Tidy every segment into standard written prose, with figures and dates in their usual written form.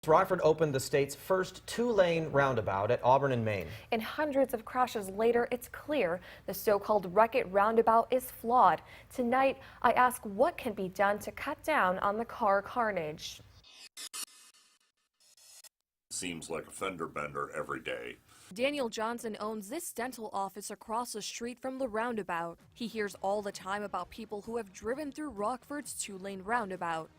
Rockford opened the state's first two-lane roundabout at Auburn in Maine. And hundreds of crashes later, it's clear the so-called Wreck-It roundabout is flawed. Tonight, I ask what can be done to cut down on the car carnage. Seems like a fender bender every day. Daniel Johnson owns this dental office across the street from the roundabout. He hears all the time about people who have driven through Rockford's two-lane roundabout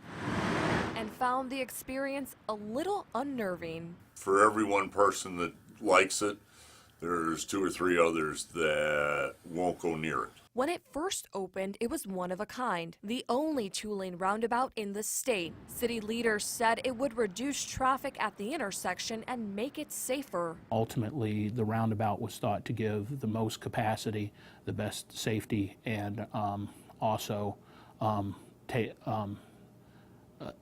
and found the experience a little unnerving. For every one person that likes it, there's two or three others that won't go near it. When it first opened, it was one of a kind, the only two-lane roundabout in the state. City leaders said it would reduce traffic at the intersection and make it safer. Ultimately, the roundabout was thought to give the most capacity, the best safety, and also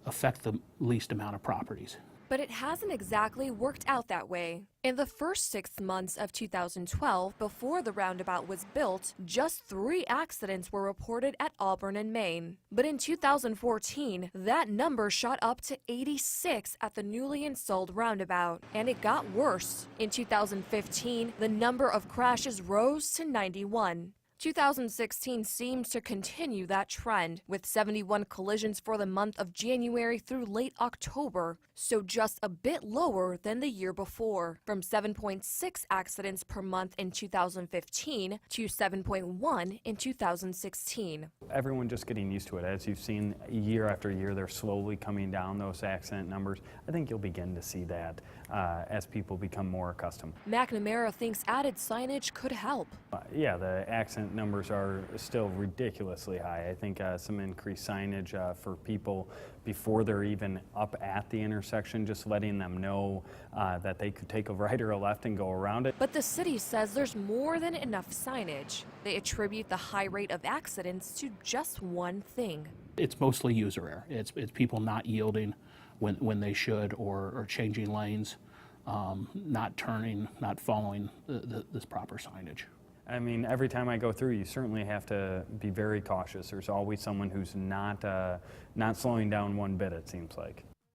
affect the least amount of properties. But it hasn't exactly worked out that way. In the first 6 months of 2012, before the roundabout was built, just 3 accidents were reported at Auburn and Maine. But in 2014, that number shot up to 86 at the newly installed roundabout. And it got worse. In 2015, the number of crashes rose to 91. 2016 seems to continue that trend, with 71 collisions for the month of January through late October, so just a bit lower than the year before, from 7.6 accidents per month in 2015 to 7.1 in 2016. Everyone just getting used to it. As you've seen year after year, they're slowly coming down, those accident numbers. I think you'll begin to see that as people become more accustomed. McNamara thinks added signage could help. Yeah, the accident numbers are still ridiculously high. I think some increased signage for people before they're even up at the intersection, just letting them know that they could take a right or a left and go around it. But the city says there's more than enough signage. They attribute the high rate of accidents to just one thing. It's mostly user error. It's people not yielding when they should, or changing lanes, not turning, not following this proper signage. I mean, every time I go through, you certainly have to be very cautious. There's always someone who's not slowing down one bit, it seems like.